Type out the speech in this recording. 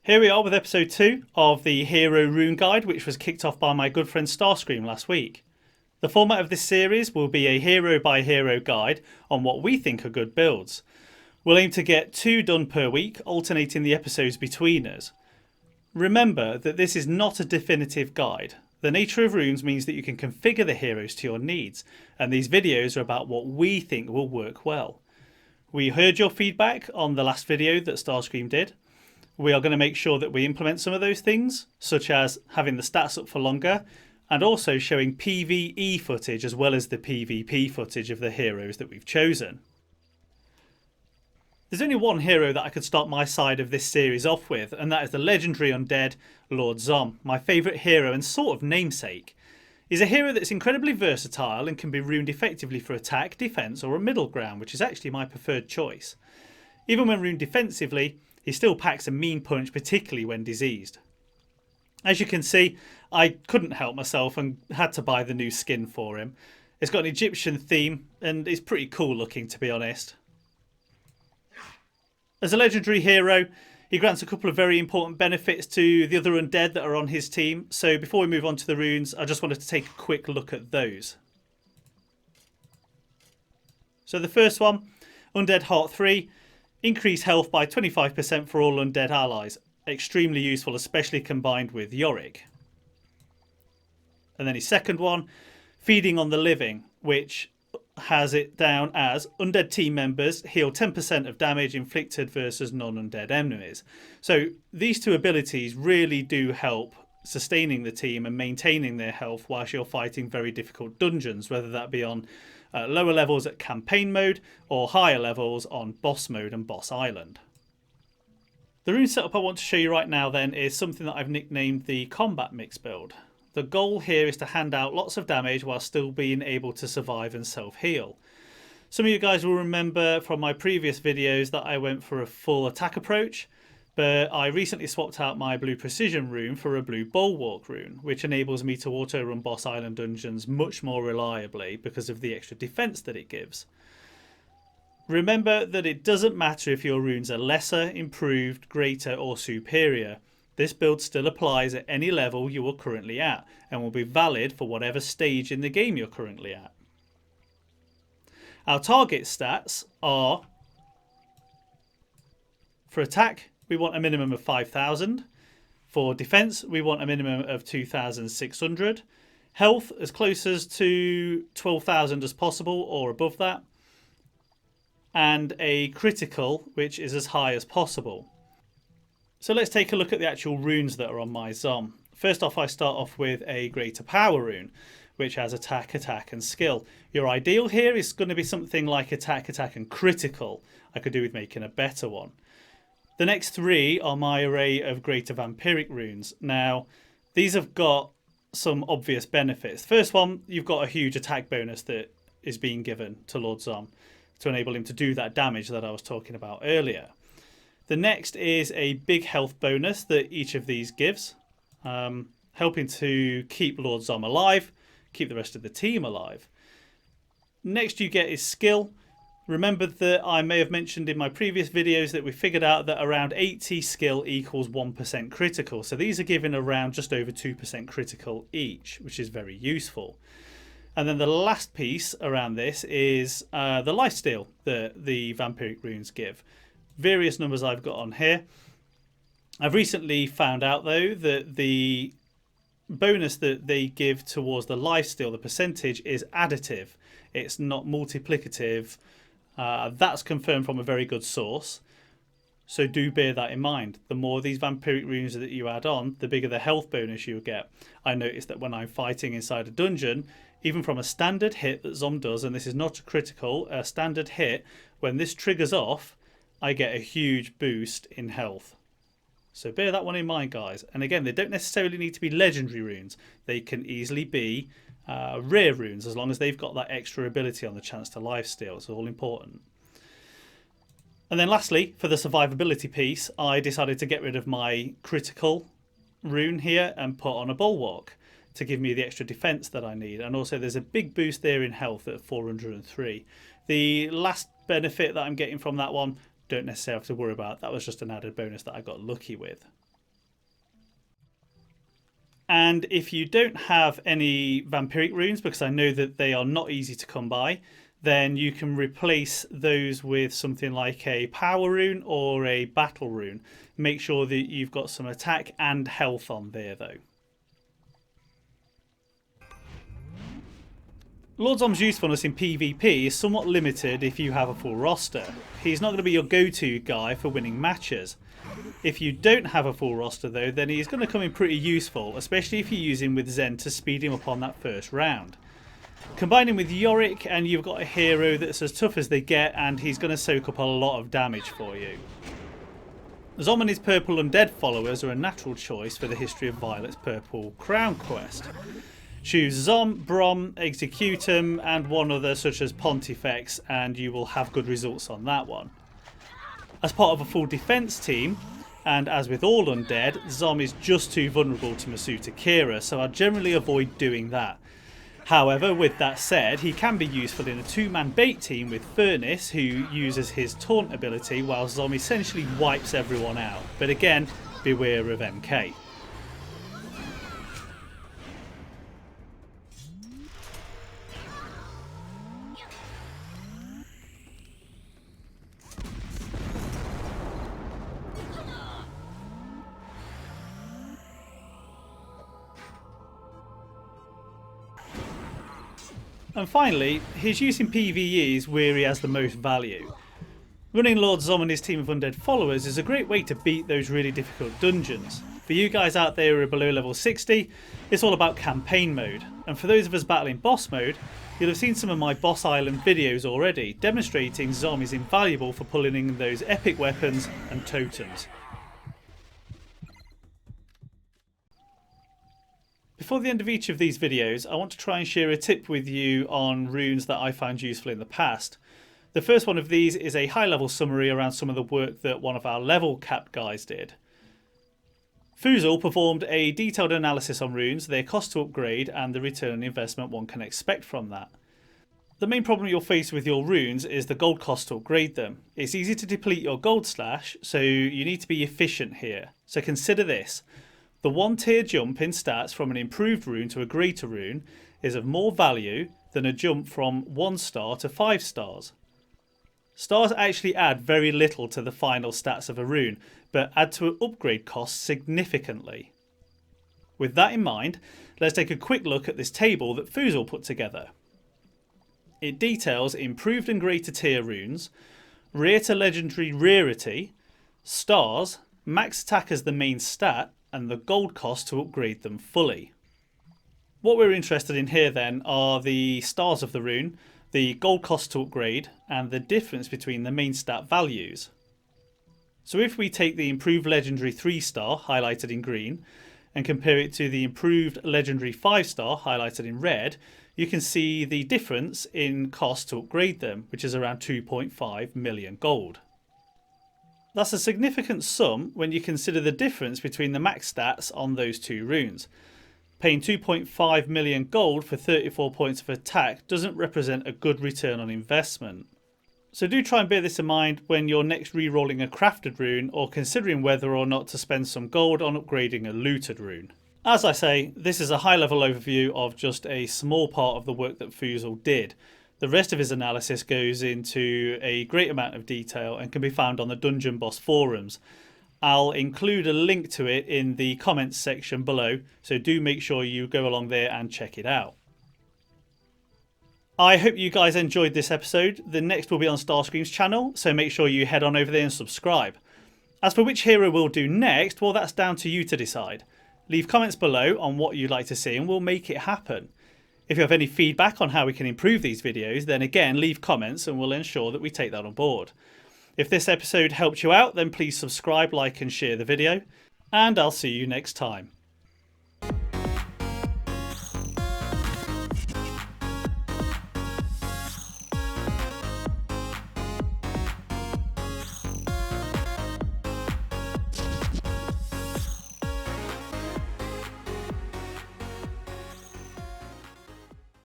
Here we are with episode 2 of the Hero Rune guide, which was kicked off by my good friend Starskream last week. The format of this series will be a hero by hero guide on what we think are good builds. We'll aim to get 2 done per week, alternating the episodes between us. Remember that this is not a definitive guide. The nature of runes means that you can configure the heroes to your needs, and these videos are about what we think will work well. We heard your feedback on the last video that Starscream did. We are going to make sure that we implement some of those things, such as having the stats up for longer, and also showing PvE footage as well as the PvP footage of the heroes that we've chosen. There's only one hero that I could start my side of this series off with, and that is the legendary undead Lord Zomm, my favourite hero and sort of namesake. He's a hero that's incredibly versatile and can be runed effectively for attack, defence or a middle ground, which is actually my preferred choice. Even when runed defensively, he still packs a mean punch, particularly when diseased. As you can see, I couldn't help myself and had to buy the new skin for him. It's got an Egyptian theme and it's pretty cool looking, to be honest. As a legendary hero, he grants a couple of very important benefits to the other undead that are on his team. So before we move on to the runes, I just wanted to take a quick look at those. So the first one, Undead Heart 3. Increase health by 25% for all undead allies. Extremely useful, especially combined with Yorick. And then his second one, Feeding on the Living, which has it down as undead team members heal 10% of damage inflicted versus non-undead enemies. So these two abilities really do help sustaining the team and maintaining their health whilst you're fighting very difficult dungeons, whether that be on lower levels at campaign mode or higher levels on boss mode and boss island. The rune setup I want to show you right now then is something that I've nicknamed the combat mix build. The goal here is to hand out lots of damage while still being able to survive and self-heal. Some of you guys will remember from my previous videos that I went for a full attack approach, but I recently swapped out my blue precision rune for a blue bulwark rune, which enables me to auto-run boss island dungeons much more reliably because of the extra defense that it gives. Remember that it doesn't matter if your runes are lesser, improved, greater or superior. This build still applies at any level you are currently at and will be valid for whatever stage in the game you're currently at. Our target stats are, for attack, we want a minimum of 5,000. For defense, we want a minimum of 2,600. Health, as close as to 12,000 as possible or above that. And a critical, which is as high as possible. So let's take a look at the actual runes that are on my Zomm. First off, I start off with a greater power rune, which has attack, attack and skill. Your ideal here is going to be something like attack, attack and critical. I could do with making a better one. The next 3 are my array of greater vampiric runes. Now, these have got some obvious benefits. First one, you've got a huge attack bonus that is being given to Lord Zomm to enable him to do that damage that I was talking about earlier. The next is a big health bonus that each of these gives, helping to keep Lord Zomm alive, keep the rest of the team alive. Next you get is skill. Remember that I may have mentioned in my previous videos that we figured out that around 80 skill equals 1% critical. So these are given around just over 2% critical each, which is very useful. And then the last piece around this is the lifesteal that the vampiric runes give. Various numbers I've got on here. I've recently found out though that the bonus that they give towards the lifesteal, the percentage, is additive. It's not multiplicative. That's confirmed from a very good source. So do bear that in mind. The more these vampiric runes that you add on, the bigger the health bonus you'll get. I noticed that when I'm fighting inside a dungeon, even from a standard hit that Zomm does, and this is not a critical, a standard hit, when this triggers off, I get a huge boost in health. So bear that one in mind, guys. And again, they don't necessarily need to be legendary runes. They can easily be rare runes as long as they've got that extra ability on the chance to lifesteal. It's all important. And then lastly, for the survivability piece, I decided to get rid of my critical rune here and put on a bulwark to give me the extra defense that I need. And also there's a big boost there in health at 403. The last benefit that I'm getting from that one, don't necessarily have to worry about. That was just an added bonus that I got lucky with. And if you don't have any Vampiric runes, because I know that they are not easy to come by, then you can replace those with something like a power rune or a battle rune. Make sure that you've got some attack and health on there though. Lord Zomm's usefulness in PvP is somewhat limited if you have a full roster. He's not going to be your go-to guy for winning matches. If you don't have a full roster though, then he's going to come in pretty useful, especially if you use him with Zen to speed him up on that first round. Combining with Yorick and you've got a hero that's as tough as they get, and he's going to soak up a lot of damage for you. Zomm and his purple undead followers are a natural choice for the History of Violet's Purple Crown quest. Choose Zomm, Brom, Executum and one other such as Pontifex and you will have good results on that one. As part of a full defense team, and as with all undead, Zomm is just too vulnerable to Masuta Kira, so I generally avoid doing that. However, with that said, he can be useful in a two-man bait team with Furnace, who uses his taunt ability while Zomm essentially wipes everyone out. But again, beware of MK. And finally, his use in PvE is where he has the most value. Running Lord Zomm and his team of undead followers is a great way to beat those really difficult dungeons. For you guys out there who are below level 60, it's all about campaign mode. And for those of us battling boss mode, you'll have seen some of my boss island videos already, demonstrating Zomm is invaluable for pulling in those epic weapons and totems. Before the end of each of these videos, I want to try and share a tip with you on runes that I found useful in the past. The first one of these is a high level summary around some of the work that one of our level cap guys did. Foozle performed a detailed analysis on runes, their cost to upgrade and the return on investment one can expect from that. The main problem you'll face with your runes is the gold cost to upgrade them. It's easy to deplete your gold slash, so you need to be efficient here. So consider this. The one tier jump in stats from an improved rune to a greater rune is of more value than a jump from 1 star to 5 stars. Stars actually add very little to the final stats of a rune, but add to upgrade costs significantly. With that in mind, let's take a quick look at this table that Foozle put together. It details improved and greater tier runes, rare to legendary rarity, stars, max attack as the main stat, and the gold cost to upgrade them fully. What we're interested in here then are the stars of the rune, the gold cost to upgrade, and the difference between the main stat values. So if we take the improved legendary 3 star highlighted in green and compare it to the improved legendary 5 star highlighted in red, you can see the difference in cost to upgrade them, which is around 2.5 million gold. That's a significant sum when you consider the difference between the max stats on those two runes. Paying 2.5 million gold for 34 points of attack doesn't represent a good return on investment. So do try and bear this in mind when you're next re-rolling a crafted rune or considering whether or not to spend some gold on upgrading a looted rune. As I say, this is a high level overview of just a small part of the work that Foozle did. The rest of his analysis goes into a great amount of detail and can be found on the Dungeon Boss forums. I'll include a link to it in the comments section below, so do make sure you go along there and check it out. I hope you guys enjoyed this episode. The next will be on Starskream's channel, so make sure you head on over there and subscribe. As for which hero we'll do next, well, that's down to you to decide. Leave comments below on what you'd like to see and we'll make it happen. If you have any feedback on how we can improve these videos, then again leave comments and we'll ensure that we take that on board. If this episode helped you out, then please subscribe, like and share the video, and I'll see you next time.